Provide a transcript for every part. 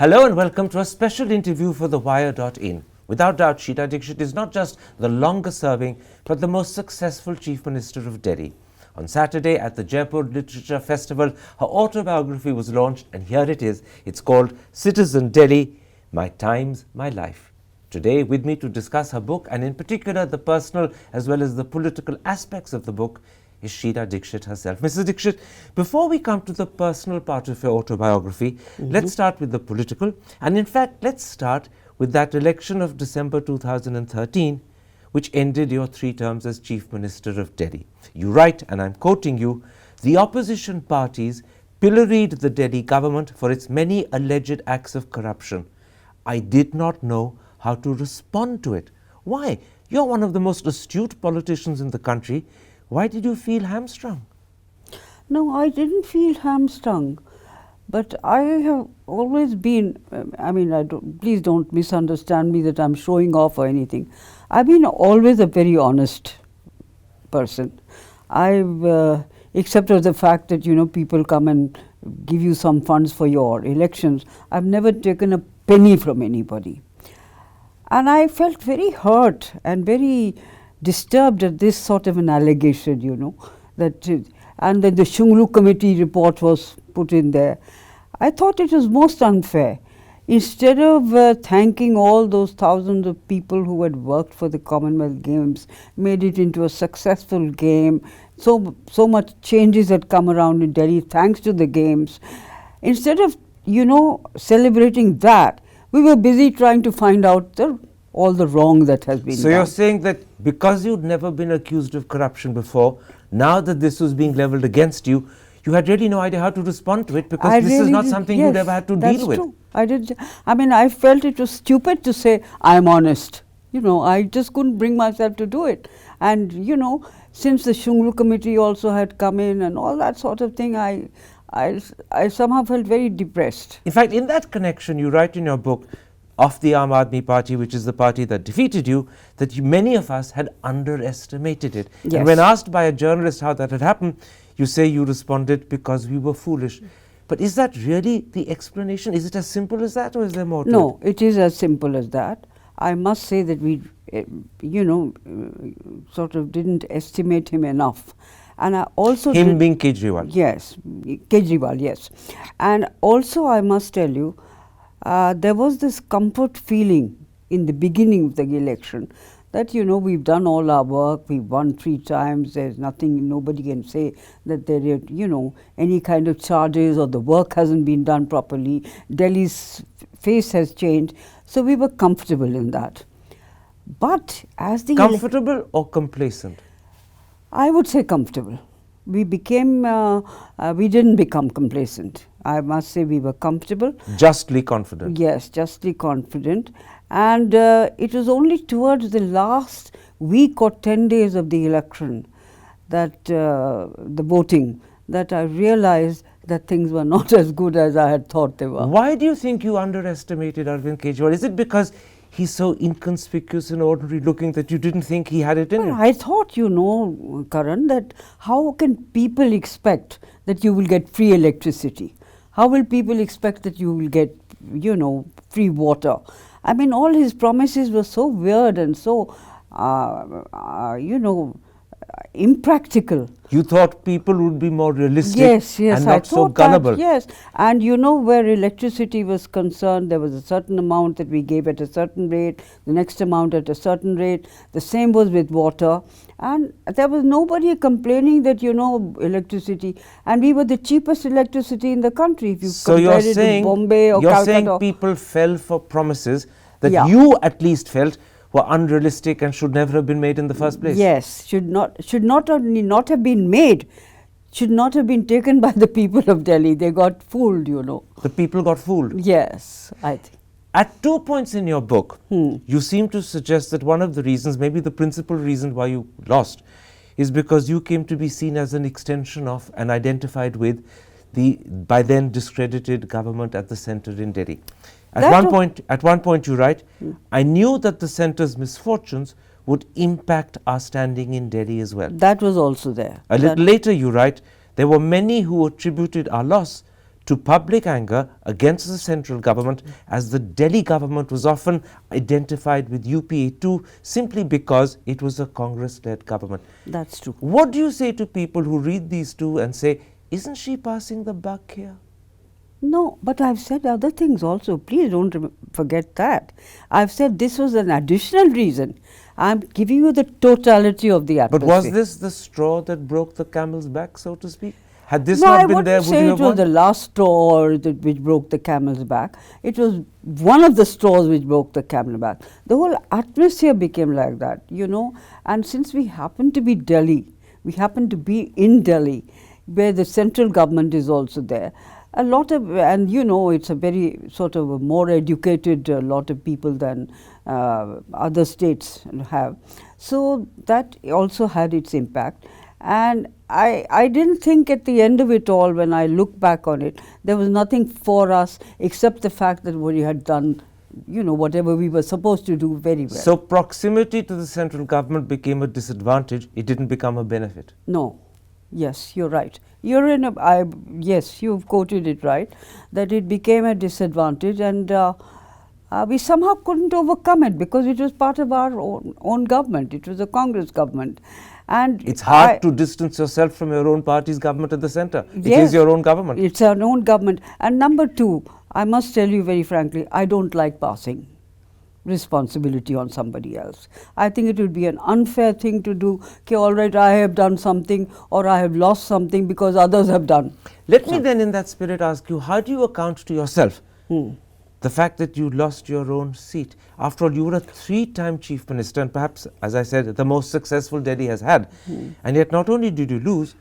Hello and welcome to a special interview for TheWire.in. Without doubt, Sheila Dikshit is not just the longest serving, but the most successful Chief Minister of Delhi. On Saturday at the Jaipur Literature Festival, her autobiography was launched, and here it is. It's called Citizen Delhi, My Times, My Life. Today, with me to discuss her book, and in particular the personal as well as the political aspects of the book, is Sheila Dikshit herself. Mrs. Dikshit, before we come to the personal part of your autobiography, let's start with the political. And in fact, let's start with that election of December 2013, which ended your 3 terms as Chief Minister of Delhi. You write, and I'm quoting you, "The opposition parties pilloried the Delhi government for its many alleged acts of corruption. I did not know how to respond to it." Why? You're one of the most astute politicians in the country. Why did you feel hamstrung? No, I didn't feel hamstrung, but I have always been, please don't misunderstand me that I'm showing off or anything. I've been always a very honest person. Except for the fact that, people come and give you some funds for your elections, I've never taken a penny from anybody. And I felt very hurt and very disturbed at this sort of an allegation, and then the Shunglu committee report was put in there. I thought it was most unfair. Instead of thanking all those thousands of people who had worked for the Commonwealth Games, made it into a successful game, so much changes had come around in Delhi thanks to the Games. Instead of, celebrating that, we were busy trying to find out all the wrong that has been done. So you're saying that because you'd never been accused of corruption before, now that this was being levelled against you, you had really no idea how to respond to it, because this is not something you'd ever had to deal with. That's true. I felt it was stupid to say, I'm honest. I just couldn't bring myself to do it. And, since the Shunglu committee also had come in and all that sort of thing, I somehow felt very depressed. In fact, in that connection, you write in your book, of the Aam Aadmi Party, which is the party that defeated you, that many of us had underestimated it. Yes. And when asked by a journalist how that had happened, you say you responded, because we were foolish. But is that really the explanation? Is it as simple as that, or is there more to it? No, it is as simple as that. I must say that we, sort of didn't estimate him enough. And I also being Kejriwal. Yes, Kejriwal, yes. And also I must tell you, there was this comfort feeling in the beginning of the election that, we've done all our work, we've won 3 times, there's nothing, nobody can say that there are, any kind of charges or the work hasn't been done properly, Delhi's face has changed, so we were comfortable in that. But as the Comfortable or complacent? I would say comfortable. We didn't become complacent. I must say we were comfortable. Justly confident. Yes, justly confident. And it was only towards the last week or 10 days of the election, that the voting, that I realized that things were not as good as I had thought they were. Why do you think you underestimated Arvind Kejriwal? Is it because he's so inconspicuous and ordinary looking that you didn't think he had it in him? I thought, Karan, that how can people expect that you will get free electricity? How will people expect that you will get, free water? All his promises were so weird and so, impractical. You thought people would be more realistic, yes, and not so gullible. Yes, and where electricity was concerned, there was a certain amount that we gave at a certain rate, the next amount at a certain rate. The same was with water, and there was nobody complaining that electricity, and we were the cheapest electricity in the country. If you compare it with Bombay or Calcutta. You're saying people fell for promises that you at least felt were unrealistic and should never have been made in the first place. Yes, should not only not have been made, should not have been taken by the people of Delhi. They got fooled, The people got fooled. Yes, I think. At 2 points in your book, you seem to suggest that one of the reasons, maybe the principal reason why you lost, is because you came to be seen as an extension of and identified with the by then discredited government at the centre in Delhi. At one point you write, I knew that the centre's misfortunes would impact our standing in Delhi as well. That was also there. A little later you write, there were many who attributed our loss to public anger against the central government, as the Delhi government was often identified with UPA too, simply because it was a Congress-led government. That's true. What do you say to people who read these two and say, isn't she passing the buck here? No, but I've said other things also. Please don't forget that. I've said this was an additional reason. I'm giving you the totality of the atmosphere. But was this the straw that broke the camel's back, so to speak? Had this No, not I been there, wouldn't would say you it have was won? the last straw which broke the camel's back. It was one of the straws which broke the camel's back. The whole atmosphere became like that, you know. And since we happen to be Delhi, we happen to be in Delhi, where the central government is also there. A lot of, and you know, it's a very sort of a more educated lot of people than other states have. So that also had its impact. And I didn't think at the end of it all, when I look back on it, there was nothing for us except the fact that we had done, you know, whatever we were supposed to do very well. So proximity to the central government became a disadvantage, it didn't become a benefit. No. Yes, you're right. You're in a, yes, you've quoted it right, that it became a disadvantage, and we somehow couldn't overcome it because it was part of our own government. It was a Congress government. And it's hard to distance yourself from your own party's government at the centre. It is your own government. It's our own government. And number two, I must tell you very frankly, I don't like passing responsibility on somebody else. I think it would be an unfair thing to do. Okay, all right, I have done something or I have lost something because others have done. Let me then in that spirit ask you, how do you account to yourself the fact that you lost your own seat? After all, you were a 3-time chief minister and perhaps, as I said, the most successful Delhi has had. And yet not only did you lose,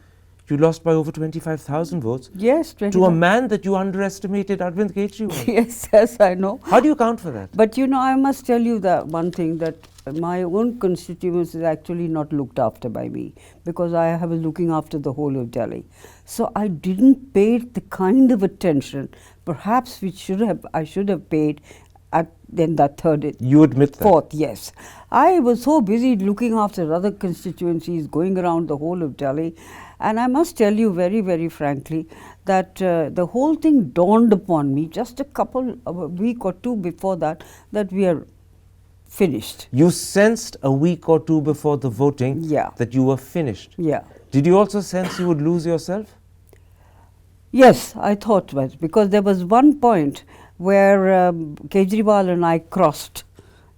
you lost by over 25,000 votes. Yes, to a man that you underestimated, Arvind Kejriwal. Yes, I know. How do you account for that? But you know, I must tell you that one thing, that my own constituents is actually not looked after by me, because I have been looking after the whole of Delhi. So I didn't pay the kind of attention perhaps which I should have paid at then that third. You admit that? Fourth, yes. I was so busy looking after other constituencies, going around the whole of Delhi. And I must tell you very, very frankly that the whole thing dawned upon me just a week or two before that we are finished. You sensed a week or two before the voting that you were finished. Yeah. Did you also sense you would lose yourself? Yes, I thought that, because there was one point where Kejriwal and I crossed.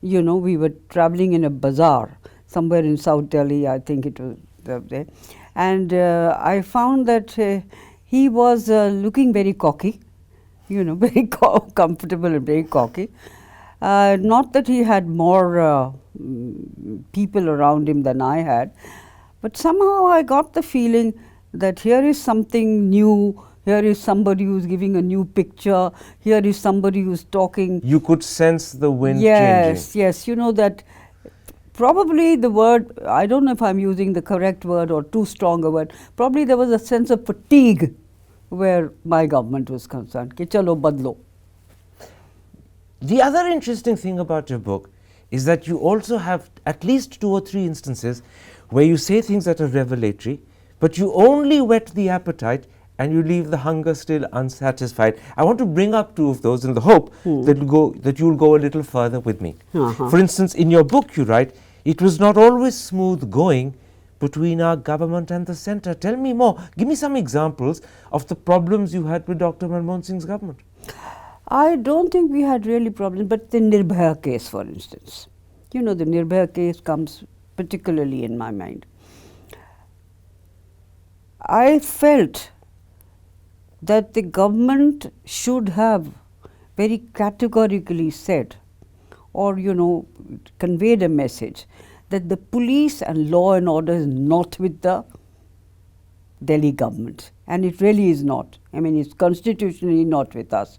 You know, we were traveling in a bazaar somewhere in South Delhi, I think it was there. And I found that he was looking very cocky, you know, very comfortable and very cocky. Not that he had more people around him than I had, but somehow I got the feeling that here is something new, here is somebody who's giving a new picture, here is somebody who's talking. You could sense the wind changing. Yes, you know that. Probably the word, I don't know if I'm using the correct word or too strong a word, probably there was a sense of fatigue where my government was concerned. Ki chalo badlo. The other interesting thing about your book is that you also have at least 2 or 3 instances where you say things that are revelatory, but you only whet the appetite and you leave the hunger still unsatisfied. I want to bring up 2 of those in the hope that you'll go a little further with me. For instance, in your book you write, it was not always smooth going between our government and the centre. Tell me more. Give me some examples of the problems you had with Dr. Manmohan Singh's government. I don't think we had really problems, but the Nirbhaya case, for instance. You know, the Nirbhaya case comes particularly in my mind. I felt that the government should have very categorically said, or you know, conveyed a message that the police and law and order is not with the Delhi government, and it really is not. I mean, it's constitutionally not with us.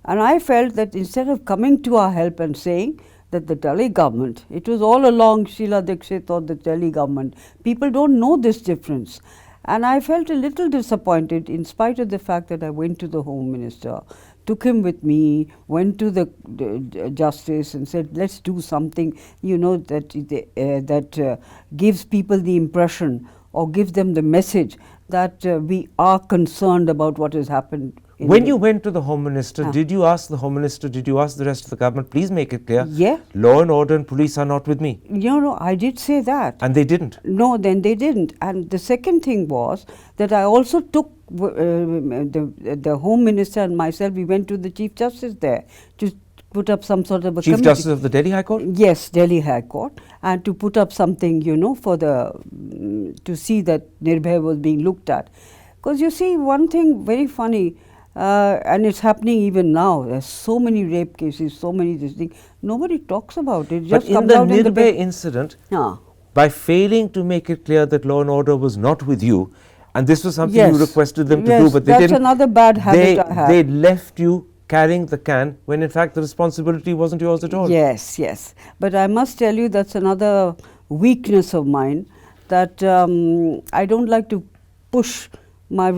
And I felt that instead of coming to our help and saying that the Delhi government, it was all along Sheila Dikshit or the Delhi government, people don't know this difference. And I felt a little disappointed, in spite of the fact that I went to the Home Minister, took him with me, went to the Justice and said, let's do something, you know, that gives people the impression or gives them the message that we are concerned about what has happened When you went to the Home Minister, did you ask the Home Minister, did you ask the rest of the government, please make it clear, Yeah. law and order and police are not with me? No, I did say that. And they didn't. No, then they didn't. And the second thing was that I also took the Home Minister and myself, we went to the Chief Justice there to put up some sort of a Chief committee. Justice of the Delhi High Court? Yes, Delhi High Court, and to put up something, for to see that Nirbhay was being looked at. Because you see, one thing very funny, and it's happening even now, there's so many rape cases, so many this thing, nobody talks about it. But Just in comes the out in Nirbhay incident, Ah. by failing to make it clear that law and order was not with you, and this was something Yes. you requested them to Yes, do, but they that's didn't. another bad habit I have. They left you carrying the can when in fact the responsibility wasn't yours at all. Yes, yes. But I must tell you that's another weakness of mine, that I don't like to push my,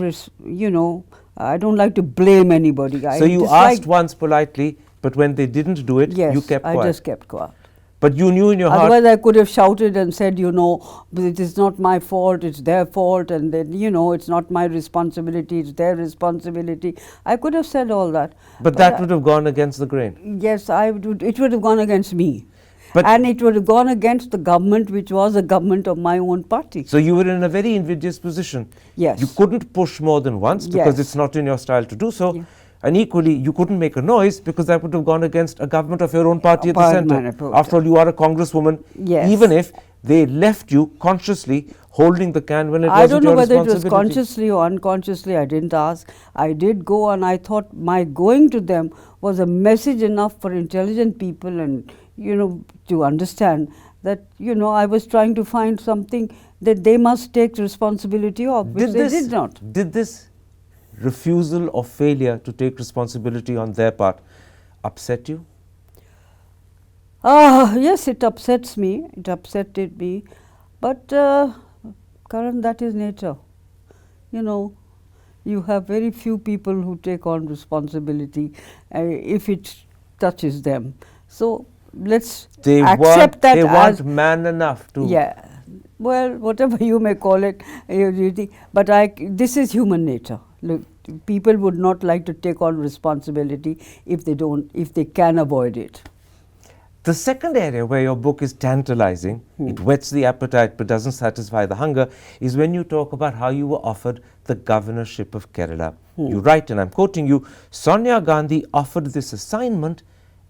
I don't like to blame anybody. So you asked once politely, but when they didn't do it, yes, you kept quiet. I just kept quiet. But you knew in your heart. Otherwise, I could have shouted and said, it is not my fault, it's their fault, and then, it's not my responsibility, it's their responsibility. I could have said all that. But that would have gone against the grain. Yes, it would have gone against me. But and it would have gone against the government, which was a government of my own party. So you were in a very invidious position. Yes. You couldn't push more than once because Yes. it's not in your style to do so. Yeah. And equally, you couldn't make a noise because that would have gone against a government of your own party at the Parliament, centre. After all, you are a congresswoman, Yes. even if they left you consciously holding the can when it I wasn't don't know your whether it was responsibility. consciously or unconsciously, I didn't ask. I did go, and I thought my going to them was a message enough for intelligent people and, to understand that, I was trying to find something that they must take responsibility of, which they did not. Did this refusal or failure to take responsibility on their part upset you? Yes, it upsets me. It upsetted me. But, Karan, that is nature. You have very few people who take on responsibility if it touches them. So let's accept that they weren't man enough to. Yeah. Well, whatever you may call it, but this is human nature. Look, people would not like to take on responsibility if they can avoid it. The second area where your book is tantalizing, it whets the appetite but doesn't satisfy the hunger, is when you talk about how you were offered the governorship of Kerala. You write, and I'm quoting you, Sonia Gandhi offered this assignment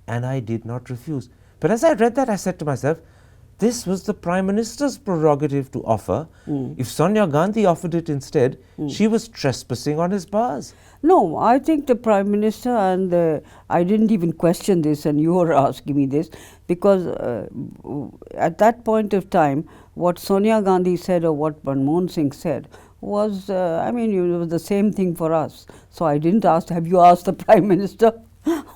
and I did not refuse. But as I read that, I said to myself, this was the Prime Minister's prerogative to offer. If Sonia Gandhi offered it instead, she was trespassing on his powers. No, I think the Prime Minister and I didn't even question this, and you were asking me this, because at that point of time, what Sonia Gandhi said or what Manmohan Singh said was, it was the same thing for us. So I didn't ask, have you asked the Prime Minister?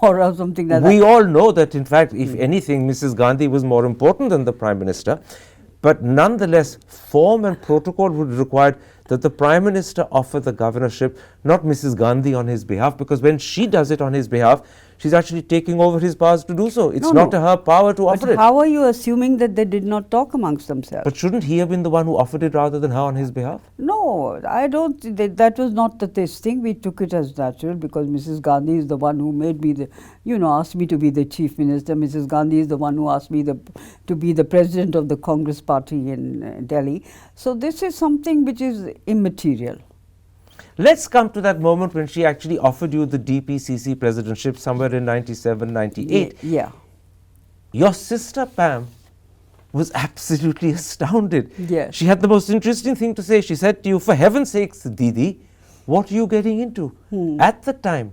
or something like that. We all know that, in fact, if anything, Mrs. Gandhi was more important than the Prime Minister. But nonetheless, form and protocol would require that the Prime Minister offer the governorship, not Mrs. Gandhi on his behalf, because when she does it on his behalf, she's actually taking over his powers to do so. It's not her power to offer it. How are you assuming that they did not talk amongst themselves? But shouldn't he have been the one who offered it rather than her on his behalf? No, I don't. That was not this thing. We took it as natural because Mrs. Gandhi is the one who made me asked me to be the Chief Minister. Mrs. Gandhi is the one who asked me to be the President of the Congress Party in Delhi. So this is something which is immaterial. Let's come to that moment when she actually offered you the DPCC presidentship somewhere in 97, 98. Yeah. Your sister Pam was absolutely astounded. Yes. She had the most interesting thing to say. She said to you, for heaven's sakes, Didi, what are you getting into? At the time,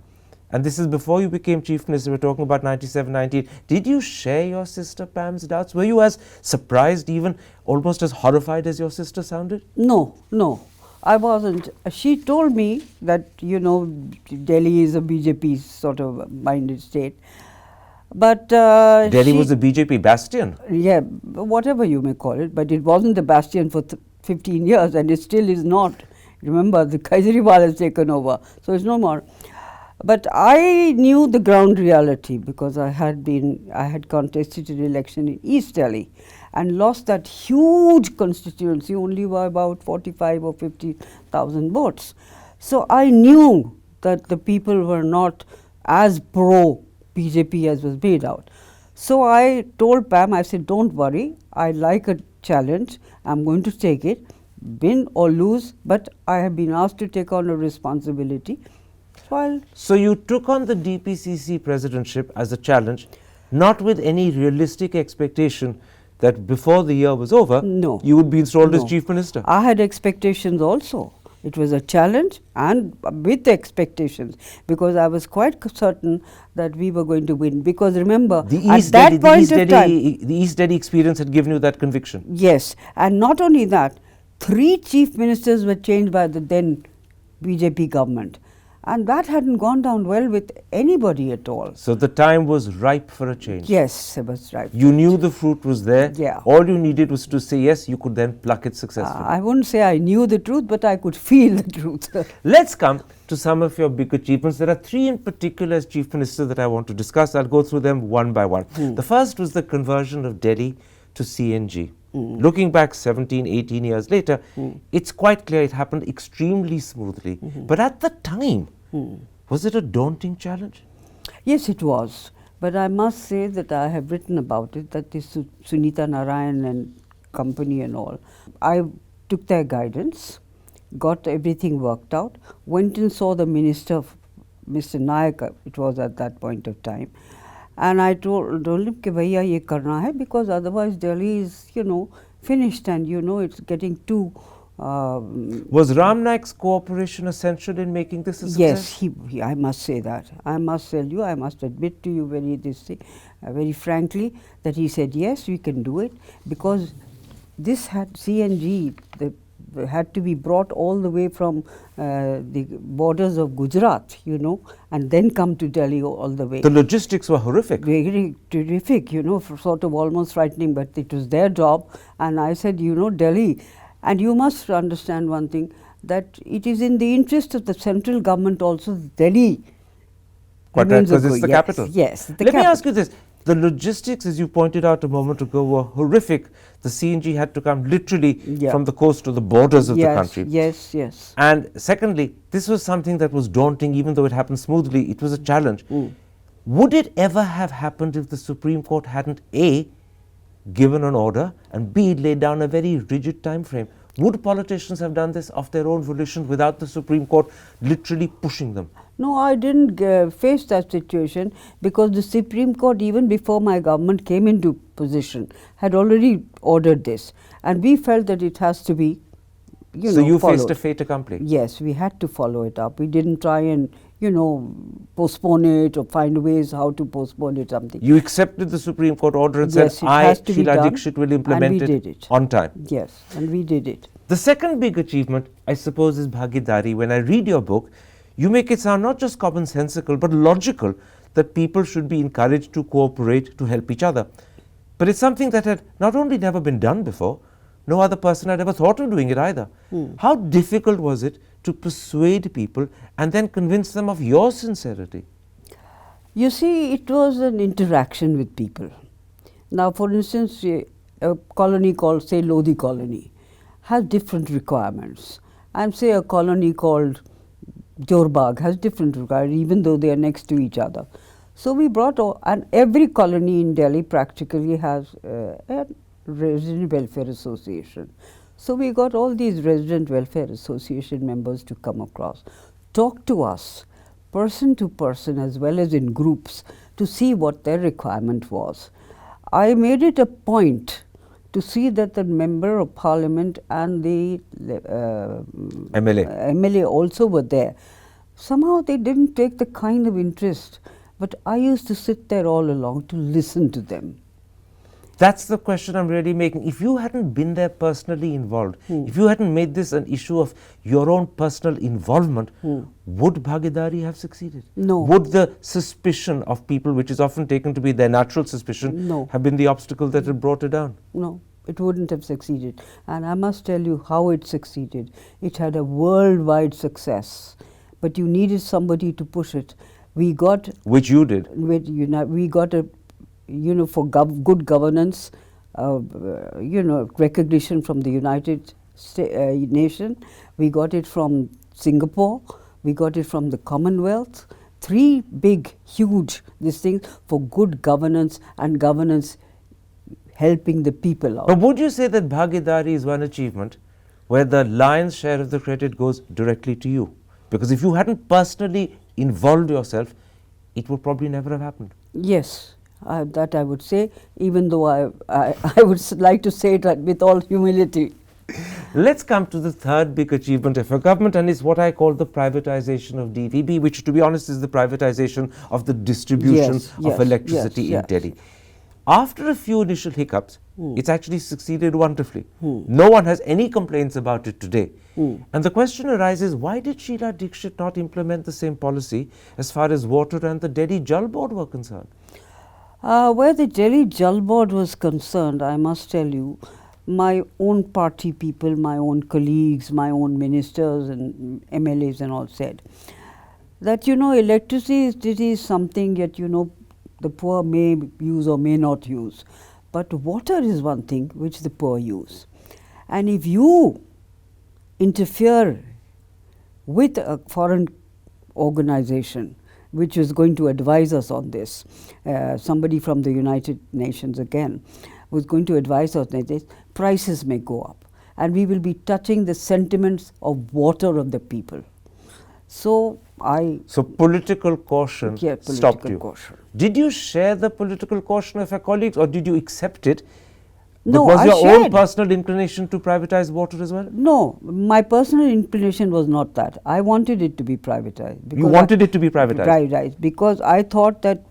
and this is before you became Chief Minister, we're talking about 97, 98, did you share your sister Pam's doubts? Were you as surprised, even almost as horrified as your sister sounded? No. I wasn't. She told me that, Delhi is a BJP sort of minded state. But Delhi was a BJP bastion. Yeah, whatever you may call it, but it wasn't the bastion for 15 years and it still is not. Remember, the Kejriwal has taken over, so it's no more. But I knew the ground reality because I had contested an election in East Delhi and lost that huge constituency only by about 45 or 50,000 votes. So I knew that the people were not as pro BJP as was made out. So I told Pam, I said, don't worry, I like a challenge, I'm going to take it, win or lose, but I have been asked to take on a responsibility. So you took on the DPCC presidentship as a challenge, not with any realistic expectation that before the year was over, no, you would be installed as no. chief minister. I had expectations also. It was a challenge and with expectations, because I was quite certain that we were going to win. Because remember, The at East that Delhi, point of time, the East Delhi experience had given you that conviction. yes, and not only that, 3 chief ministers were changed by the then BJP government, and that hadn't gone down well with anybody at all. So the time was ripe for a change. Yes, it was right. You knew the fruit was there. Yeah. All you needed was to say yes, you could then pluck it successfully. I wouldn't say I knew the truth, but I could feel the truth. Let's come to some of your big achievements. There are 3 in particular as chief minister that I want to discuss. I'll go through them one by one. The first was the conversion of Delhi to CNG. Looking back 17, 18 years later, it's quite clear it happened extremely smoothly. But at the time, was it a daunting challenge? Yes, it was. But I must say that I have written about it, that is Sunita Narayan and company and all. I took their guidance, got everything worked out, went and saw the minister, Mr. Nayak, it was at that point of time. And I told him, कि भैया ये करना है, because otherwise Delhi is, finished, and it's getting too... was Ram Naik's cooperation essential in making this a success? Yes, I must say that. I must tell you, I must admit to you very frankly, that he said, yes, we can do it, because this had CNG, had to be brought all the way from the borders of Gujarat, and then come to Delhi all the way. The logistics were horrific. Very terrific, sort of almost frightening, but it was their job. And I said, Delhi, and you must understand one thing, that it is in the interest of the central government also, Delhi. Quite right, because it's the capital. Yes. Let me ask you this. The logistics, as you pointed out a moment ago, were horrific. The CNG had to come literally from the coast to the borders of the country. Yes, yes. And secondly, this was something that was daunting, even though it happened smoothly. It was a challenge. Would it ever have happened if the Supreme Court hadn't A, given an order, and B, laid down a very rigid time frame? Would politicians have done this of their own volition without the Supreme Court literally pushing them? No, I didn't face that situation, because the Supreme Court, even before my government came into position, had already ordered this. And we felt that it has to be, So you followed. faced a fait accompli? Yes, we had to follow it up. We didn't try and, postpone it or find ways how to postpone it, something. You accepted the Supreme Court order and Yes, said, I, Sheila done, Dikshit, will implement it on time. Yes, and we did it. The second big achievement, I suppose, is Bhagidari. When I read your book, you make it sound not just commonsensical, but logical, that people should be encouraged to cooperate to help each other. But it's something that had not only never been done before, no other person had ever thought of doing it either. How difficult was it to persuade people and then convince them of your sincerity? You see, it was an interaction with people. Now, for instance, a colony called, say, Lodi colony, has different requirements. And say a colony called Jorbagh has different requirements, even though they are next to each other. So we brought, and every colony in Delhi practically has a resident welfare association. So we got all these resident welfare association members to come across, talk to us, person to person as well as in groups, to see what their requirement was. I made it a point to see that the member of parliament and the MLA also were there. Somehow they didn't take the kind of interest, but I used to sit there all along to listen to them. That's the question I'm really making. If you hadn't been there personally involved, if you hadn't made this an issue of your own personal involvement, would Bhagidari have succeeded? No. Would the suspicion of people, which is often taken to be their natural suspicion, have been the obstacle that had brought it down? No, it wouldn't have succeeded. And I must tell you how it succeeded. It had a worldwide success, but you needed somebody to push it. We got... Which you did. We got a... for good governance, recognition from the United Nations. We got it from Singapore. we got it from the Commonwealth. 3 big, huge, these things for good governance and governance helping the people out. But would you say that Bhagidari is one achievement where the lion's share of the credit goes directly to you? Because if you hadn't personally involved yourself, it would probably never have happened. Yes, that I would say, even though I would like to say it with all humility. Let's come to the third big achievement of a government, and it's what I call the privatization of DVB, which, to be honest, is the privatization of the distribution of electricity in Delhi. After a few initial hiccups, it's actually succeeded wonderfully. No one has any complaints about it today. And the question arises, why did Sheila Dikshit not implement the same policy as far as water and the Delhi Jal Board were concerned? Where the Delhi Jal Board was concerned, I must tell you, my own party people, my own colleagues, my own ministers and MLAs and all said that, electricity is something that, the poor may use or may not use. But water is one thing which the poor use. And if you interfere with a foreign organization which is going to advise us on this, somebody from the United Nations again was going to advise us on this, prices may go up and we will be touching the sentiments of water of the people. So political caution stopped you. Caution. Did you share the political caution of your colleagues, or did you accept it? No, was I your shared. own personal inclination to privatize water as well? No, my personal inclination was not that. I wanted it to be privatized. You wanted it to be privatized? Privatized, because I thought that,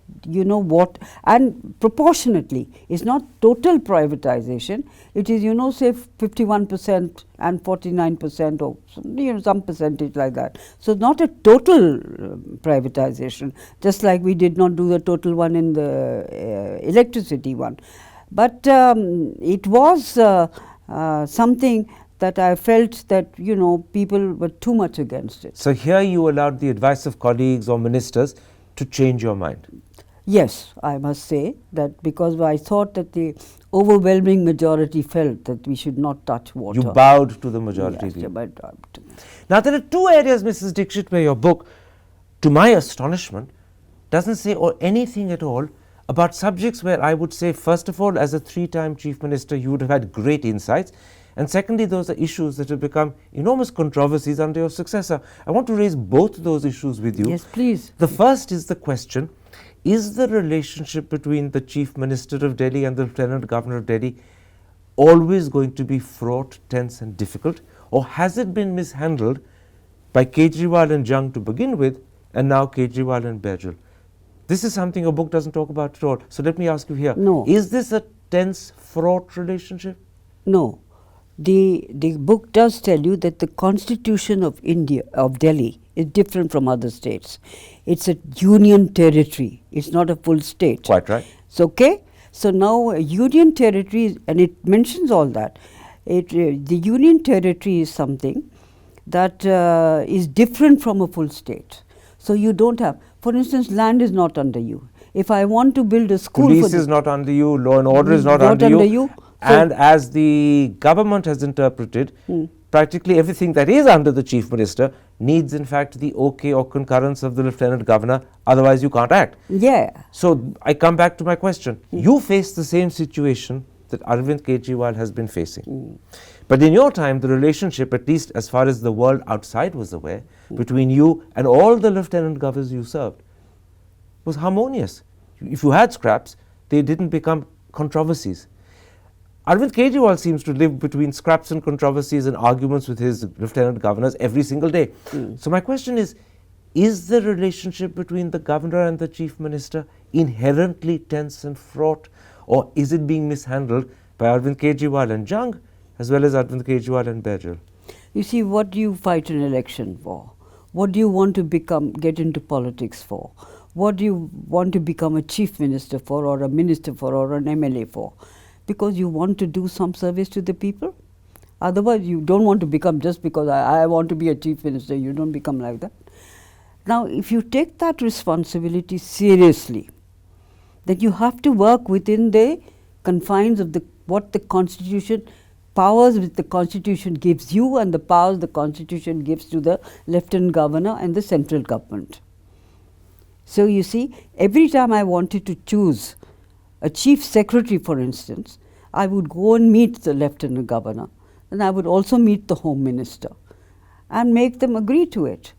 and proportionately, it's not total privatization. It is, say 51% and 49% or, some percentage like that. So not a total privatization, just like we did not do the total one in the electricity one. But it was something that I felt that, people were too much against it. So here you allowed the advice of colleagues or ministers to change your mind? Yes, I must say that, because I thought that the overwhelming majority felt that we should not touch water. You bowed to the majority view. Now there are 2 areas, Mrs. Dikshit, where your book, to my astonishment, doesn't say anything at all about subjects where I would say, first of all, as a 3-time chief minister, you would have had great insights. And secondly, those are issues that have become enormous controversies under your successor. I want to raise both those issues with you. Yes, please. The first is the question, is the relationship between the chief minister of Delhi and the lieutenant governor of Delhi always going to be fraught, tense and difficult? Or has it been mishandled by Kejriwal and Jung to begin with, and now Kejriwal and Baijal? This is something your book doesn't talk about at all. So let me ask you here. No. Is this a tense, fraught relationship? No. The book does tell you that the constitution of Delhi is different from other states. It's a union territory. It's not a full state. Quite right. So, okay. So now a union territory, and it mentions all that. The union territory is something that is different from a full state. So you don't have, for instance, land is not under you. If I want to build a school, police is not under you, law and order is not under you. And as the government has interpreted, practically everything that is under the chief minister needs in fact the okay or concurrence of the lieutenant governor, otherwise you can't act. Yeah. So I come back to my question. You face the same situation that Arvind Kejriwal has been facing. But in your time, the relationship, at least as far as the world outside was aware, between you and all the lieutenant governors you served was harmonious. If you had scraps, they didn't become controversies. Arvind Kejriwal seems to live between scraps and controversies and arguments with his lieutenant governors every single day. So my question is the relationship between the governor and the chief minister inherently tense and fraught, or is it being mishandled by Arvind Kejriwal and Jung as well as Arvind Kejriwal and Baijal? You see, what do you fight an election for? What do you want to get into politics for? What do you want to become a chief minister for, or a minister for, or an MLA for? Because you want to do some service to the people? Otherwise, you don't want to become just because I want to be a chief minister. You don't become like that. Now, if you take that responsibility seriously, then you have to work within the confines of what the Constitution powers which the Constitution gives you and the powers the Constitution gives to the Lieutenant Governor and the central government. So you see, every time I wanted to choose a Chief Secretary, for instance, I would go and meet the Lieutenant Governor, and I would also meet the Home Minister and make them agree to it.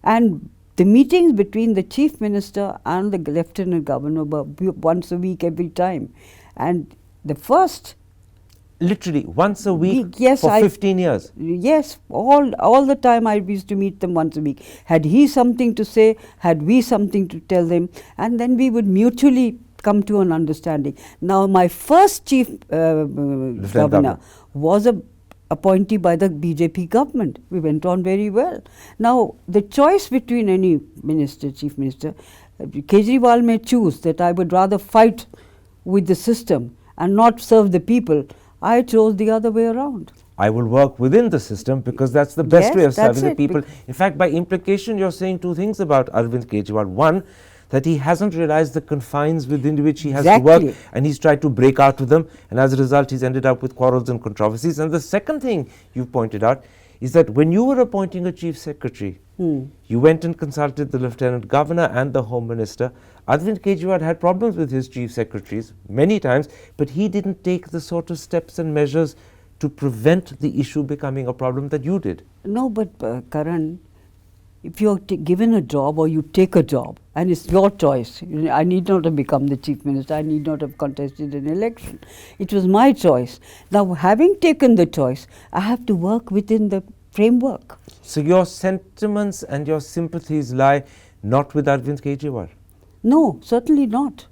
And the meetings between the Chief Minister and the Lieutenant Governor were once a week every time. And the first... Literally, once a week yes, for 15 years? Yes, all the time I used to meet them once a week. Had he something to say, had we something to tell them, and then we would mutually come to an understanding. Now, my first Chief Governor was a appointee by the BJP government. We went on very well. Now, the choice between any minister, Chief Minister, Kejriwal may choose that I would rather fight with the system and not serve the people. I chose the other way around. I will work within the system because that's the best way of serving the people. In fact, by implication, you're saying two things about Arvind Kejriwal. One, that he hasn't realized the confines within which he has to work, and he's tried to break out of them, and as a result he's ended up with quarrels and controversies. And the second thing you pointed out is that when you were appointing a Chief Secretary, you went and consulted the Lieutenant Governor and the Home Minister. Arvind Kejriwal had problems with his Chief Secretaries many times, but he didn't take the sort of steps and measures to prevent the issue becoming a problem that you did. No, but Karan, if you're given a job or you take a job, and it's your choice, I need not have become the Chief Minister, I need not have contested an election. It was my choice. Now, having taken the choice, I have to work within the framework. So your sentiments and your sympathies lie not with Arvind Kejriwal? No, certainly not.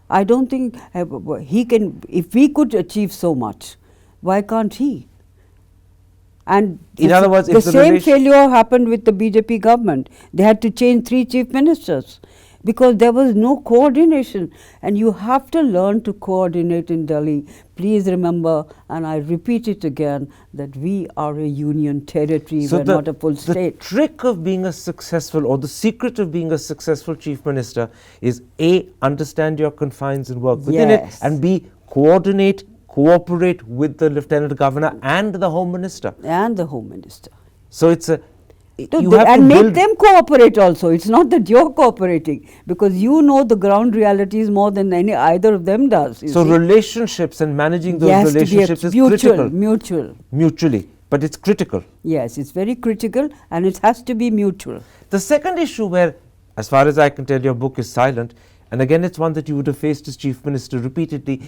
I don't think he can, if we could achieve so much, why can't he? And in other words, the same failure happened with the BJP government. They had to change 3 chief ministers because there was no coordination. And you have to learn to coordinate in Delhi. Please remember, and I repeat it again, that we are a union territory, we're not a full state. The trick of being a successful, or the secret of being a successful chief minister is A, understand your confines and work within it, and B, cooperate with the Lieutenant Governor and the Home Minister. And the Home Minister. So it's a... and make them cooperate also. It's not that you're cooperating, because you know the ground realities more than either of them does. So relationships and managing those relationships is critical. Mutually. But it's critical. Yes, it's very critical, and it has to be mutual. The second issue where, as far as I can tell, your book is silent, and again it's one that you would have faced as Chief Minister repeatedly,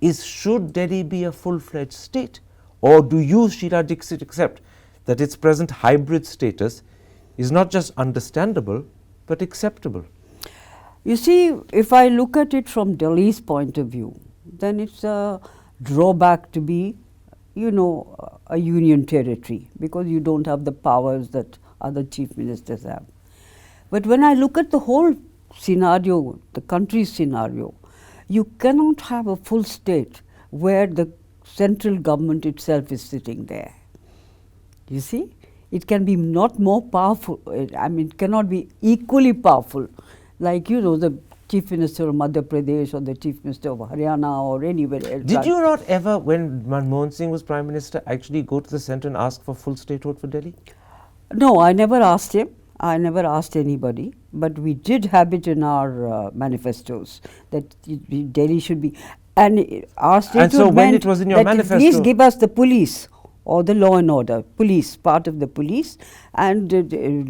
is should Delhi be a full-fledged state? Or do you, Sheila Dikshit, accept that its present hybrid status is not just understandable, but acceptable? You see, if I look at it from Delhi's point of view, then it's a drawback to be, a union territory, because you don't have the powers that other chief ministers have. But when I look at the whole scenario, the country's scenario, you cannot have a full state where the central government itself is sitting there. You see, it can be not more powerful, it cannot be equally powerful, like, the Chief Minister of Madhya Pradesh or the Chief Minister of Haryana or anywhere else. Did you not ever, when Manmohan Singh was Prime Minister, actually go to the centre and ask for full statehood for Delhi? No, I never asked him. I never asked anybody, but we did have it in our manifestos that Delhi should be, and our statehood and so when it was in your manifesto, please give us the police or the law and order, police, part of the police, and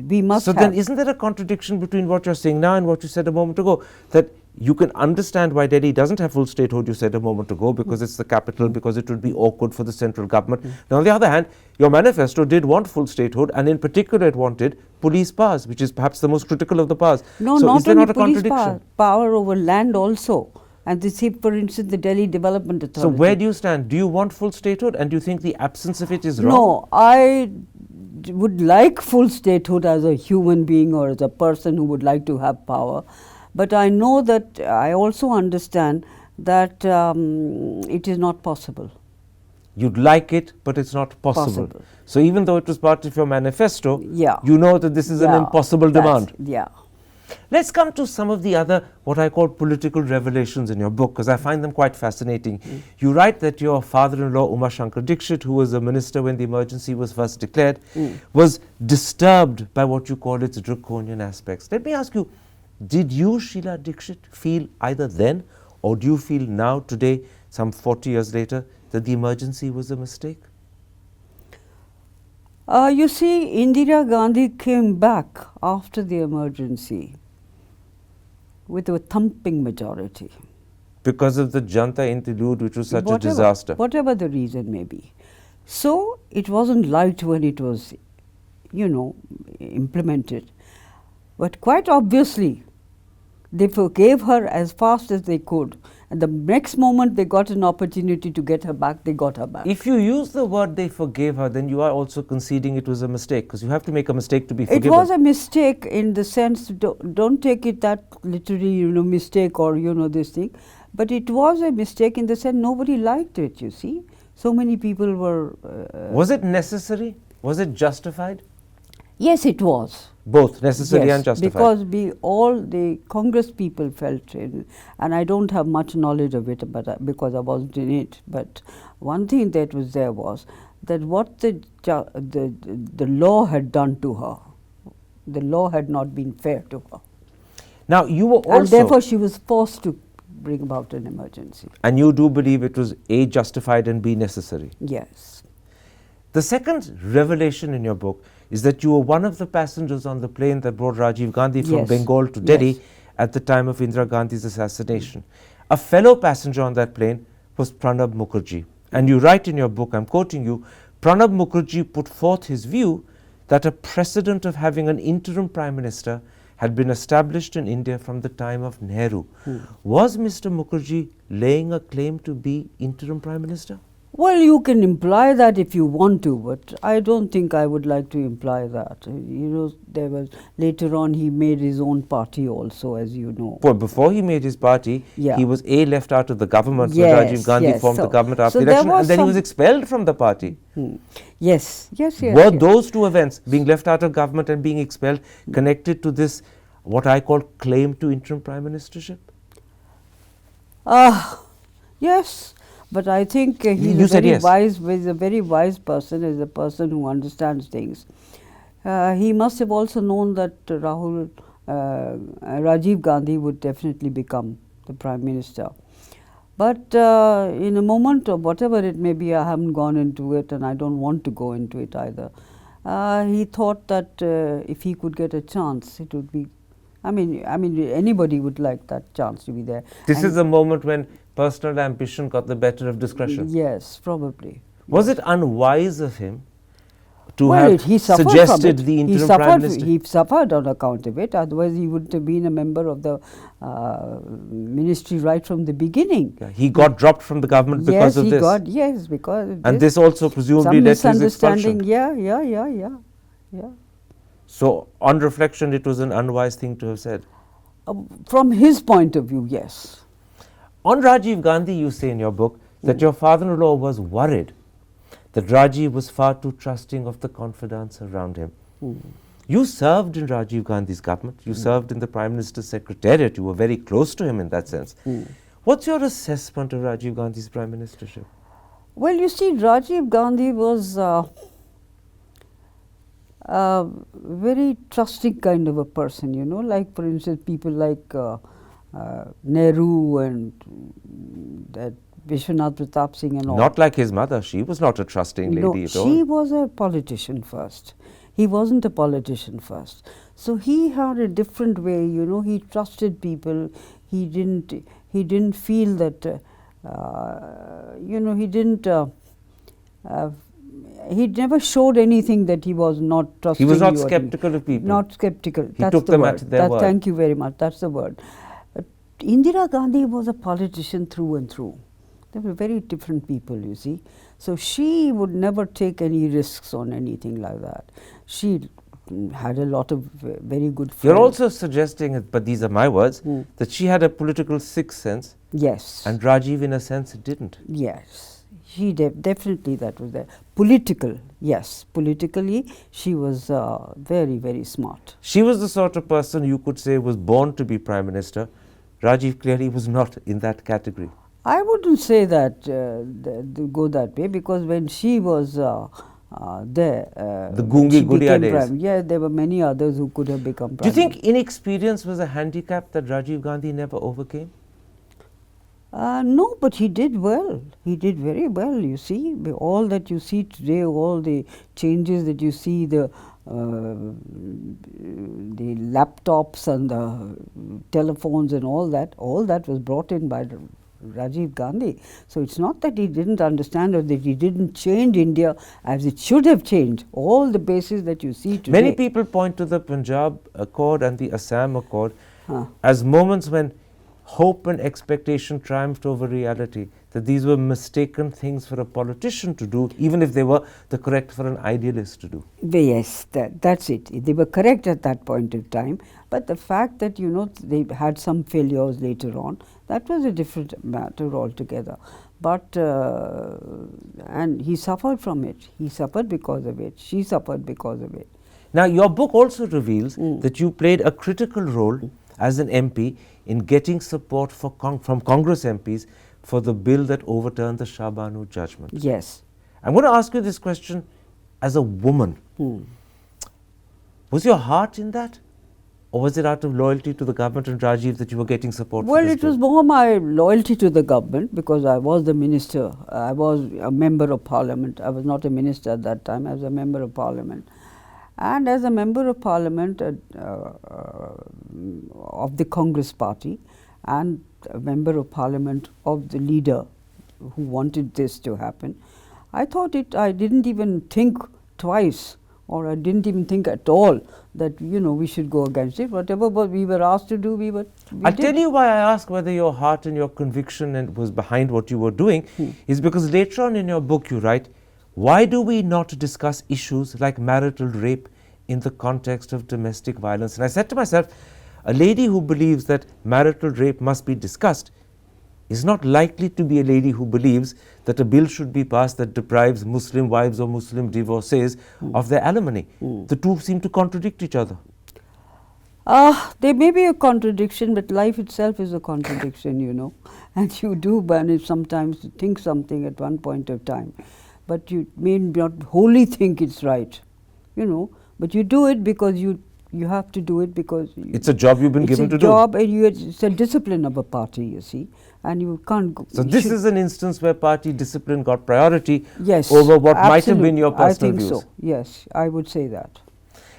we must have. So then isn't there a contradiction between what you're saying now and what you said a moment ago, that you can understand why Delhi doesn't have full statehood, you said a moment ago, because it's the capital, because it would be awkward for the central government. Now, on the other hand, your manifesto did want full statehood, and in particular it wanted police powers, which is perhaps the most critical of the powers. No, so not is there only not a police contradiction? Power over land also. And this is, for instance, the Delhi Development Authority. So where do you stand? Do you want full statehood, and do you think the absence of it is wrong? No, I would like full statehood as a human being or as a person who would like to have power. But I know that, I also understand that it is not possible. You'd like it, but it's not possible. So even though it was part of your manifesto, you know that this is an impossible demand. Yeah. Let's come to some of the other, what I call political revelations in your book, because I find them quite fascinating. You write that your father-in-law, Uma Shankar Dikshit, who was a minister when the emergency was first declared, was disturbed by what you call its draconian aspects. Let me ask you, did you, Sheila Dikshit, feel either then, or do you feel now, today, some 40 years later, that the emergency was a mistake? You see, Indira Gandhi came back after the emergency with a thumping majority. Because of the Janta interlude, which was such a disaster. Whatever the reason may be. So, it wasn't liked when it was, implemented. But quite obviously, they forgave her as fast as they could. And the next moment they got an opportunity to get her back, they got her back. If you use the word they forgave her, then you are also conceding it was a mistake, because you have to make a mistake to be forgiven. It was a mistake in the sense, don't take it that literally, mistake or, this thing. But it was a mistake in the sense nobody liked it, you see. So many people were... was it necessary? Was it justified? Yes, it was. Both necessary and justified. Because all the Congress people felt it, and I don't have much knowledge of it, but because I wasn't in it. But one thing that was there was that what the law had done to her, the law had not been fair to her. Now you were also, and therefore she was forced to bring about an emergency. And you do believe it was A, justified, and B, necessary. Yes. The second revelation in your book is that you were one of the passengers on the plane that brought Rajiv Gandhi from Bengal to Delhi at the time of Indira Gandhi's assassination. A fellow passenger on that plane was Pranab Mukherjee. And you write in your book, I'm quoting you, Pranab Mukherjee put forth his view that a precedent of having an interim prime minister had been established in India from the time of Nehru. Was Mr. Mukherjee laying a claim to be interim prime minister? Well, you can imply that if you want to, but I don't think I would like to imply that. There was later on he made his own party also, as you know. Well, before he made his party, he was left out of the government. So Rajiv Gandhi formed the government after the election, and then he was expelled from the party. Yes. Were those two events, being left out of government and being expelled, connected to this, what I call claim to interim prime ministership? Yes. But I think he's a very wise person, is a person who understands things. He must have also known that Rajiv Gandhi would definitely become the Prime Minister. But in a moment of whatever it may be, I haven't gone into it and I don't want to go into it either. He thought that if he could get a chance, it would be, I mean, anybody would like that chance to be there. This is a moment when personal ambition got the better of discretion. Yes, probably. Was it unwise of him to have suggested the interim prime minister? He suffered on account of it, otherwise he wouldn't have been a member of the ministry right from the beginning. He got dropped from the government because of this. Because of and this also presumably led to his expulsion. Yeah. So, on reflection, it was an unwise thing to have said. From his point of view, yes. On Rajiv Gandhi, you say in your book that your father-in-law was worried that Rajiv was far too trusting of the confidants around him. You served in Rajiv Gandhi's government. You served in the Prime Minister's Secretariat. You were very close to him in that sense. What's your assessment of Rajiv Gandhi's Prime Ministership? Well, you see, Rajiv Gandhi was very trusting kind of a person, like for instance people like Nehru and that Vishwanath Pratap Singh and all. Not like his mother. She was not a trusting lady at all. She was a politician first. He wasn't a politician first. So he had a different way, he trusted people. He didn't feel that, he never showed anything that he was not trusting. He was not skeptical of people. Not skeptical. He took them at their word. Thank you very much. That's the word. Indira Gandhi was a politician through and through. They were very different people, you see. So she would never take any risks on anything like that. She had a lot of very good friends. You're also suggesting, but these are my words, that she had a political sixth sense. Yes. And Rajiv, in a sense, didn't. Yes. She definitely that was there. Political, yes. Politically, she was very, very smart. She was the sort of person you could say was born to be Prime Minister. Rajiv clearly was not in that category. I wouldn't say that go that way, because when she was there, the Gungi Gudiya days. Yeah, there were many others who could have become prime. Do you think inexperience was a handicap that Rajiv Gandhi never overcame? No, but he did well. He did very well, you see. All that you see today, all the changes that you see, the laptops and the telephones and all that was brought in by Rajiv Gandhi. So it's not that he didn't understand or that he didn't change India as it should have changed. All the bases that you see today. Many people point to the Punjab Accord and the Assam Accord as moments when hope and expectation triumphed over reality, that these were mistaken things for a politician to do, even if they were the correct for an idealist to do. Yes, that's it. They were correct at that point of time. But the fact that, they had some failures later on, that was a different matter altogether. But, and he suffered from it. He suffered because of it. She suffered because of it. Now, your book also reveals that you played a critical role as an MP in getting support from Congress MPs for the bill that overturned the Shah Banu judgment. Yes. I'm going to ask you this question as a woman. Was your heart in that? Or was it out of loyalty to the government and Rajiv that you were getting support for this Well, it bill? was more my loyalty to the government, because I was the minister. I was a member of parliament. I was not a minister at that time. I was a member of parliament. And as a member of parliament of the Congress party and a member of parliament of the leader who wanted this to happen, I thought I didn't even think twice, or I didn't even think at all that, we should go against it. Whatever we were asked to do, we I'll tell you why I ask whether your heart and your conviction was behind what you were doing, is because later on in your book you write, why do we not discuss issues like marital rape in the context of domestic violence? And I said to myself, a lady who believes that marital rape must be discussed is not likely to be a lady who believes that a bill should be passed that deprives Muslim wives or Muslim divorcees of their alimony. The two seem to contradict each other. There may be a contradiction, but life itself is a contradiction, and you do manage sometimes to think something at one point of time, but you may not wholly think it's right, but you do it because you have to do it, because it's a job you've been given to do. It's a job, and it's a discipline of a party, you see, and you can't go. So this is an instance where party discipline got priority yes, over what absolutely. might have been your personal views. I think so. Yes, I would say that.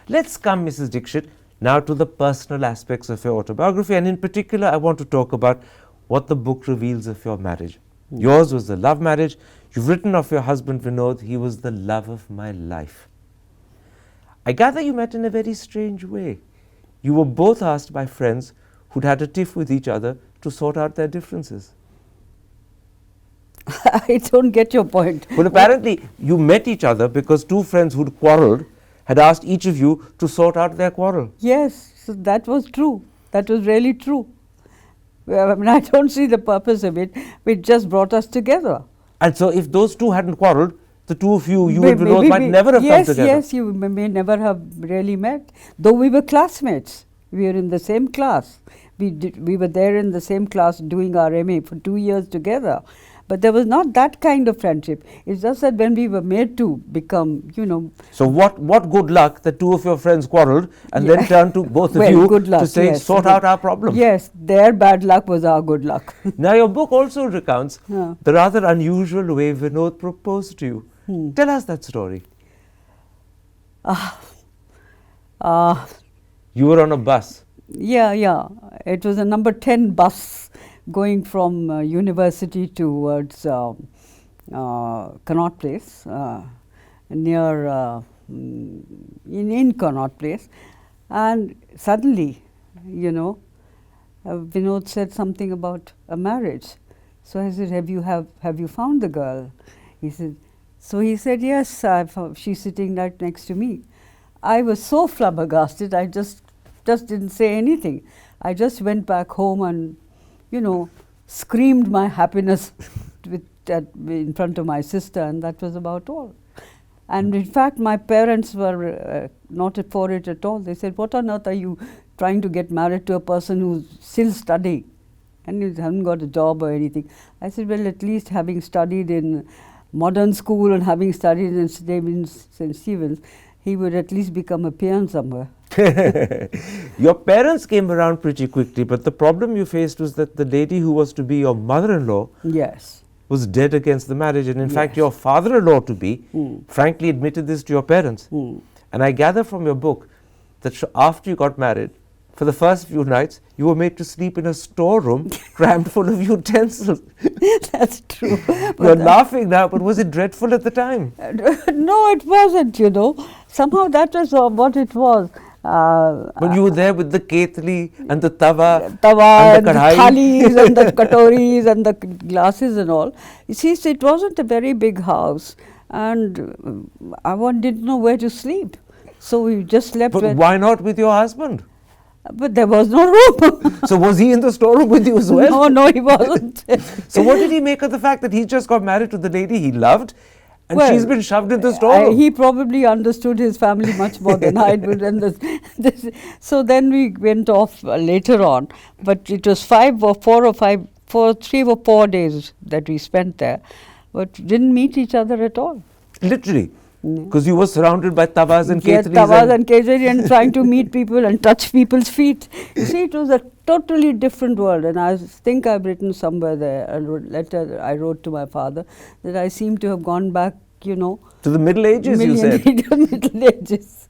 Let's come, Mrs. Dikshit, now to the personal aspects of your autobiography, and in particular I want to talk about what the book reveals of your marriage. Yours was a love marriage. You've written of your husband Vinod, he was the love of my life. I gather you met in a very strange way. You were both asked by friends who'd had a tiff with each other to sort out their differences. I don't get your point. Well, apparently you met each other because two friends who'd quarrelled had asked each of you to sort out their quarrel. Yes, so that was true. That was really true. I mean, I don't see the purpose of it. It just brought us together. And so if those two hadn't quarrelled, the two of you and Vinod might never have come together. Yes, you may never have really met. Though we were classmates. We were in the same class. We were there in the same class doing our MA for 2 years together. But there was not that kind of friendship. It's just that when we were made to become, So what good luck that two of your friends quarrelled and then turned to both of you to say, sort out our problem. Yes, their bad luck was our good luck. Now your book also recounts the rather unusual way Vinod proposed to you. Tell us that story. You were on a bus. Yeah. It was a number 10 bus going from university towards Connaught Place, near in Connaught Place, and suddenly, Vinod said something about a marriage. So I said, "Have you found the girl?" He said. So he said, "Yes, she's sitting right next to me." I was so flabbergasted. I just didn't say anything. I just went back home and, screamed my happiness in front of my sister, and that was about all. And in fact, my parents were not for it at all. They said, "What on earth are you trying to get married to a person who's still studying and you haven't got a job or anything?" I said, "Well, at least having studied in modern school and having studied in St. Stephen's, he would at least become a peon somewhere." Your parents came around pretty quickly, but the problem you faced was that the lady who was to be your mother-in-law Yes. was dead against the marriage, and in fact Yes. your father-in-law-to-be frankly admitted this to your parents. And I gather from your book that after you got married, for the first few nights, you were made to sleep in a storeroom crammed full of utensils. That's true. You're laughing now, but was it dreadful at the time? No, it wasn't, you know. Somehow that was what it was. When you were there with the ketli and the tawa and the kadhai. thalis and the katoris and the glasses and all. You see, so it wasn't a very big house, and I didn't know where to sleep. So we just slept. But why not with your husband? But there was no room. So was he in the storeroom with you as well? No, he wasn't. So what did he make of the fact that he just got married to the lady he loved, and Well, she's been shoved in the storeroom? He probably understood his family much more than I did. And so then we went off later on. But it was 3 or 4 days that we spent there, but didn't meet each other at all. Literally? Because you were surrounded by tawas and Yes, ketlis. tawas and ketli and trying to meet people and touch people's feet. You see, it was a totally different world. And I think I've written somewhere there, a letter I wrote to my father, that I seem to have gone back, you know. To the Middle Ages, you said. Middle Ages.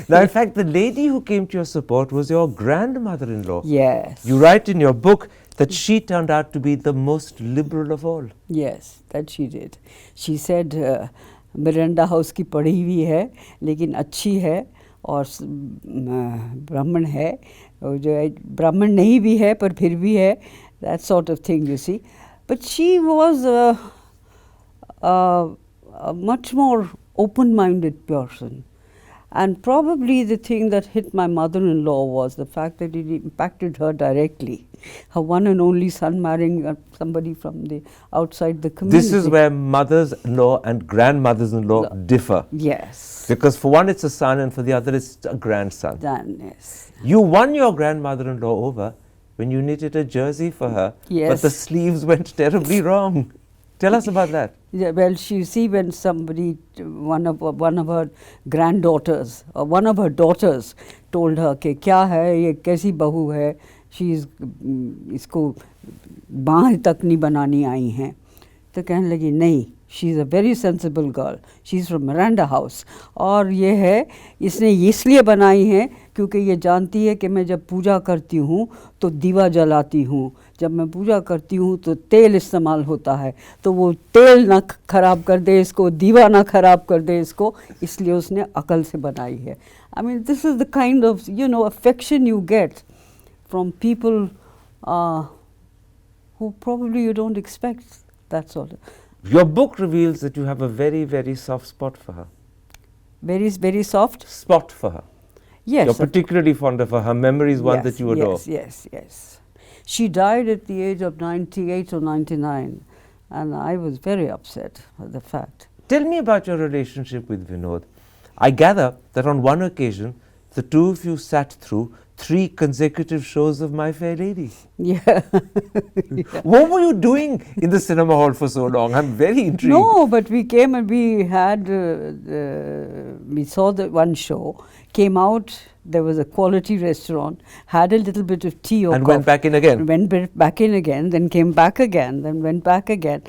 Now, in fact, the lady who came to your support was your grandmother-in-law. Yes. You write in your book that she turned out to be the most liberal of all. Yes, that she did. She said, Miranda house की पढ़ी हुई है लेकिन अच्छी है और ब्राह्मण है और जो ब्राह्मण नहीं भी है पर फिर भी है, that sort of thing, you see. But she was a much more open-minded person. And probably the thing that hit my mother-in-law was the fact that it impacted her directly. Her one and only son marrying somebody from the outside the community. This is where mothers-in-law and grandmothers-in-law differ. Yes. Because for one it's a son and for the other it's a grandson. Yes. You won your grandmother-in-law over when you knitted a jersey for her, Yes. but the sleeves went terribly wrong. Tell us about that. Yeah, well, you see, when somebody, one of her granddaughters or one of her daughters told her कि क्या है ये कैसी बहू है, इसको बाँह तक नहीं बनानी आई हैं, तो कहने लगी नहीं, she is a very sensible girl, she is from Miranda House, और ये है इसने इसलिए बनाई है क्योंकि ये जानती है कि मैं जब पूजा करती हूँ तो दीवा जलाती हूँ, जब मैं पूजा करती हूँ तो तेल इस्तेमाल होता है, तो वो तेल ना खराब कर दे इसको, दीवा ना खराब कर दे इसको, इसलिए उसने अकल से बनाई है. I mean, this is the kind of, you know, affection you get from people who probably you don't expect that sort of. Your book reveals that you have a very, very soft spot for her. Very, very soft? Spot for her. Yes. You're particularly fond of her. Her memory is one that you adore. Yes. She died at the age of 98 or 99, and I was very upset with the fact. Tell me about your relationship with Vinod. I gather that on one occasion, the two of you sat through 3 consecutive shows of My Fair Lady. Yeah. What were you doing in the cinema hall for so long? I'm very intrigued. No, but we came and we had, we saw the one show, came out, there was a quality restaurant, had a little bit of tea or and coffee. went back in again. Went back in again, then came back again, then went back again.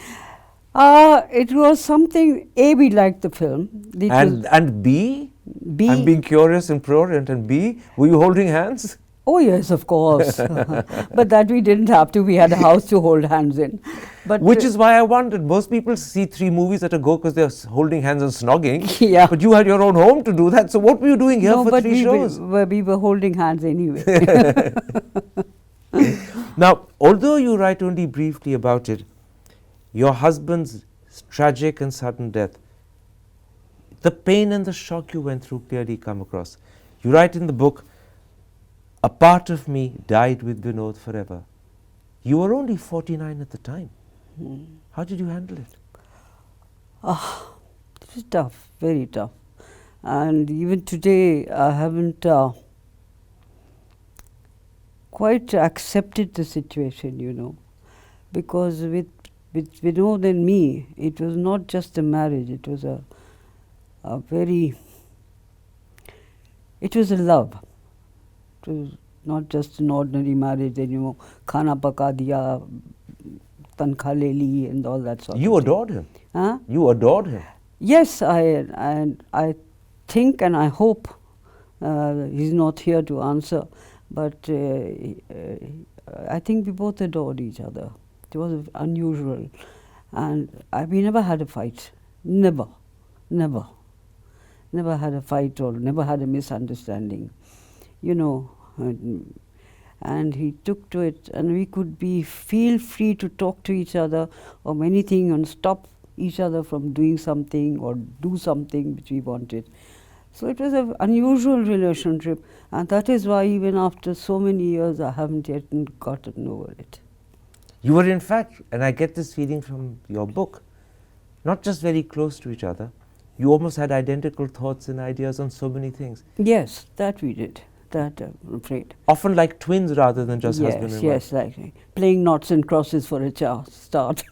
It was something, A, we liked the film. And B? B. I'm being curious and prurient. And B, were you holding hands? Oh yes, of course. But that we didn't have to. We had a house to hold hands in. But which is why I wondered. Most people see 3 movies at a go because they're holding hands and snogging. Yeah. But you had your own home to do that. So what were you doing here for 3 shows? We were holding hands anyway. Now, although you write only briefly about it, your husband's tragic and sudden death, the pain and the shock you went through clearly come across. You write in the book, a part of me died with Vinod forever. You were only 49 at the time. How did you handle it? It was tough, very tough. And even today, I haven't quite accepted the situation, you know. Because with Vinod and me, it was not just a marriage, it was a very, it was a love. It was not just an ordinary marriage, and you know, khana paka diya, tankha le li, and all that sort of You thing. adored him. Huh? You adored him. Yes, I think and I hope he's not here to answer, but I think we both adored each other. It was unusual, and we never had a fight. Never had a fight or never had a misunderstanding, you know. And he took to it, and we could feel free to talk to each other of anything and stop each other from doing something or do something which we wanted. So it was an unusual relationship, and that is why even after so many years I haven't yet gotten over it. You were in fact, and I get this feeling from your book, not just very close to each other, you almost had identical thoughts and ideas on so many things. Yes, that we did. That I'm afraid. Often like twins rather than just Yes, husband and yes, wife. like playing noughts and crosses for a start.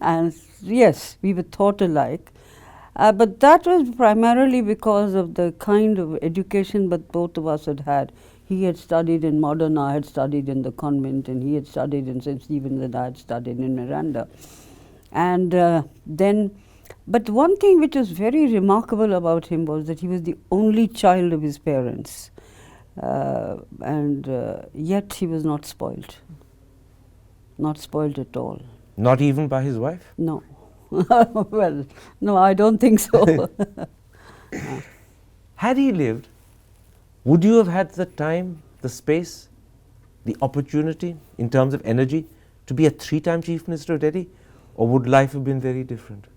And yes, we were thought alike. But that was primarily because of the kind of education that both of us had had. He had studied in Modern, I had studied in the convent, and he had studied in St. Stephen's, and I had studied in Miranda. And but one thing which was very remarkable about him was that he was the only child of his parents. And yet he was not spoiled. Not spoiled at all. Not even by his wife? No. Well, no, I don't think so. Had he lived, would you have had the time, the space, the opportunity in terms of energy to be a 3-time Chief Minister of Delhi, or would life have been very different?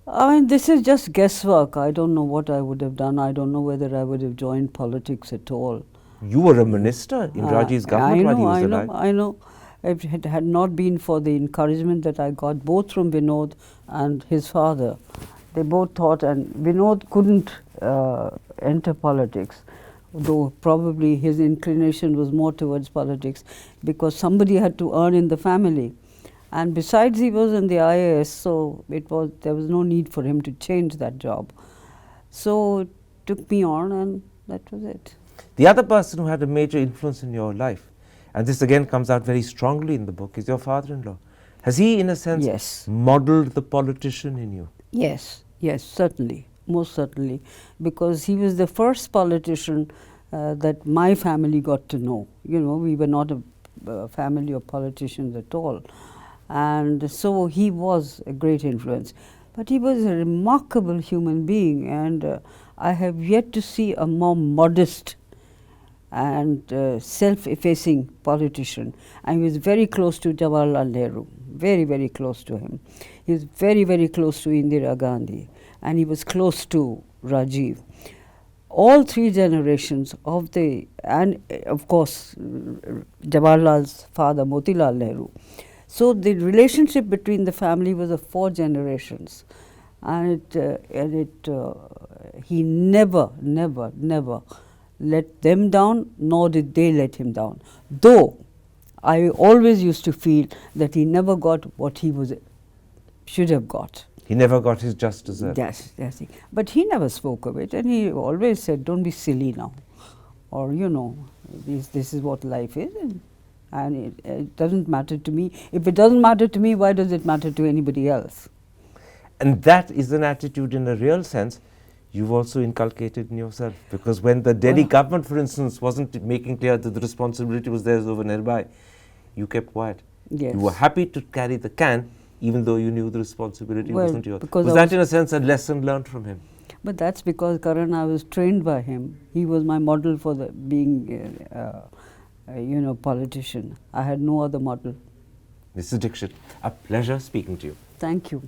I mean, this is just guesswork. I don't know what I would have done. I don't know whether I would have joined politics at all. You were a minister in Rajiv's government while he was alive. I know. If it had not been for the encouragement that I got both from Vinod and his father, they both thought, and Vinod couldn't enter politics, though probably his inclination was more towards politics, because somebody had to earn in the family. And besides, he was in the IAS, so there was no need for him to change that job. So it took me on, and that was it. The other person who had a major influence in your life, and this again comes out very strongly in the book, is your father-in-law. Has he, in a sense, Yes. modeled the politician in you? Yes, yes, certainly, most certainly, because he was the first politician that my family got to know. You know, we were not a family of politicians at all. And so he was a great influence. But he was a remarkable human being, and I have yet to see a more modest and self-effacing politician. And he was very close to Jawaharlal Nehru, very, very close to him. He was very, very close to Indira Gandhi, and he was close to Rajiv. All 3 generations of and of course, Jawaharlal's father, Motilal Nehru. So the relationship between the family was of 4 generations, and he never let them down, nor did they let him down. Though I always used to feel that he never got what he should have got. He never got his just desert. Yes, yes. But he never spoke of it, and he always said, "Don't be silly now," or you know, this is what life is. And it doesn't matter to me. If it doesn't matter to me, why does it matter to anybody else? And that is an attitude in a real sense you've also inculcated in yourself. Because when the Delhi government, for instance, wasn't making clear that the responsibility was theirs over nearby, you kept quiet. Yes. You were happy to carry the can, even though you knew the responsibility wasn't yours. because Was that in a sense a lesson learned from him? But that's because, Karan, I was trained by him. He was my model for being politician. I had no other model. Mrs. Dikshit, a pleasure speaking to you. Thank you.